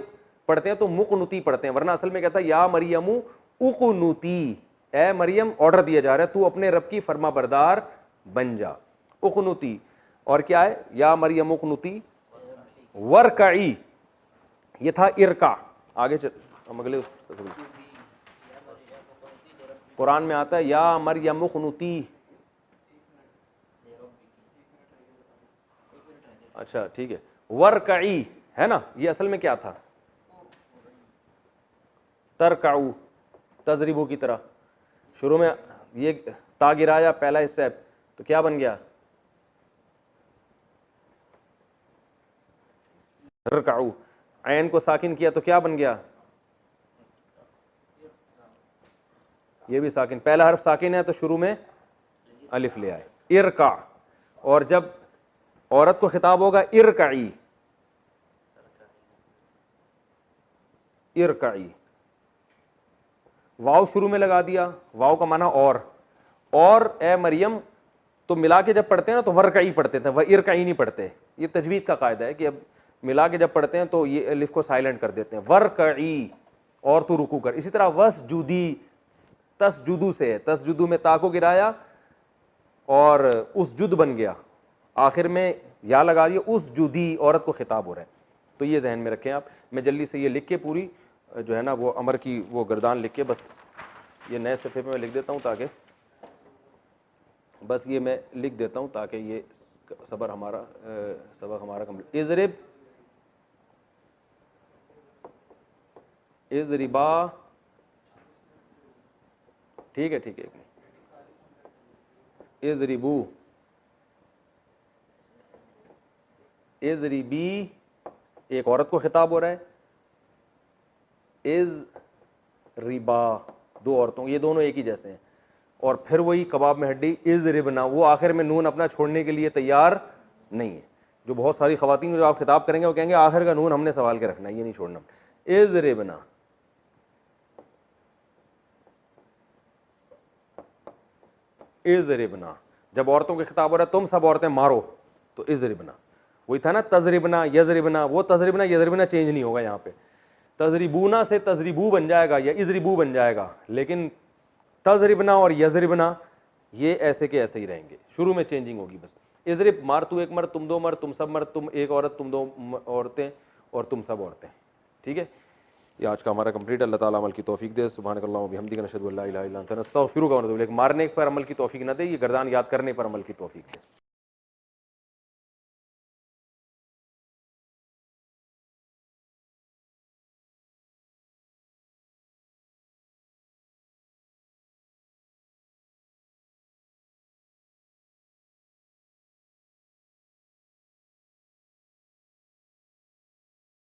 S2: पढ़ते हैं तो मुक़नुती पढ़ते हैं, वरना असल में कहता है या मरियम उक़नुती, ए मरियम ऑर्डर दिया जा रहा है तू अपने रब की फर्माबरदार बन जा, उक़नुती। और क्या है, या मरियम उक़नुती वरकई, ये था इरका। आगे चल, हम अगले कुरान में आता है या मरियम उक़नुती, अच्छा ठीक है, वरकई है ना, ये असल में क्या था, तरकाऊ, तजरिबू की तरह। शुरू में ये ता गिराया पहला स्टेप, तो क्या बन गया, रकाऊ। ऐन को साकिन किया तो क्या बन गया, ये भी साकिन, पहला हर्फ साकिन है तो शुरू में अलिफ ले आए, इरका। और जब औरत को खिताब होगा इरकाई, इरकाई, वाव शुरू में लगा दिया, वाव का माना और ए मरियम, तो मिला के जब पढ़ते हैं ना तो वरकई पढ़ते थे, वह इरकई नहीं पढ़ते। ये तजवीद का कायदा है कि अब मिला के जब पढ़ते हैं तो ये अलिफ को साइलेंट कर देते हैं, वरकई, और तू रुकू कर। इसी तरह वसजुदी, तसजुदू से है, तसजुदू में ता को गिराया और उस जुद बन गया, आखिर में या लगा दिया, उस जुदी, औरत को खिताब हो रहा है। तो ये जहन में रखें आप। मैं जल्दी से ये लिख के पूरी जो है ना वो अमर की वो गर्दान लिख के बस ये नए सफ़े पे मैं लिख देता हूँ, ताकि बस ये मैं लिख देता हूँ ताकि ये सबक हमारा कम्प्लीट। इज़रिब, इज़रिबा, ठीक है ठीक है, इज़रिबू, इज़रिबी, एक औरत को खिताब हो रहा है, इज़ रिबा, दो औरतों, ये दोनों एक ही जैसे हैं। और फिर वही कबाब में हड्डी, इज़ रिबना, वो आखिर में नून अपना छोड़ने के लिए तैयार नहीं है। जो बहुत सारी खवातीन जो आप खिताब करेंगे वो कहेंगे आखिर का नून हमने सवाल के रखना है, ये नहीं छोड़ना। इज़ रिबना, इज़ रिबना, जब औरतों के खिताब हो रहा है तुम सब औरतें मारो, तो इज़ रिबना। वही था ना तजरिबना यजरिबना, वो तजरिबना यजरिबना चेंज नहीं होगा यहाँ पे। तजरिबूना से तजरिबू बन जाएगा या इजरिबू बन जाएगा, लेकिन तजरिबना और यजरिबना ये ऐसे के ऐसे ही रहेंगे, शुरू में चेंजिंग होगी बस। इजरिब, मार तू एक मर्द, तुम दो मर्द, तुम सब मर्द, तुम एक औरत, तुम दो औरतें, और तुम सब औरतें। ठीक है, ये आज का हमारा कंप्लीट। अल्लाह ताला अमल की तौफीक दे। सुब्हानकल्लाहु व बिहम्दिका नशहदु अल्ला इलाहा इल्ला अंता नस्तगफिरुका व नतूबु इलैक। मारने पर अमल की तौफीक ना दे, ये गर्दान याद करने पर अमल की तौफीक दे।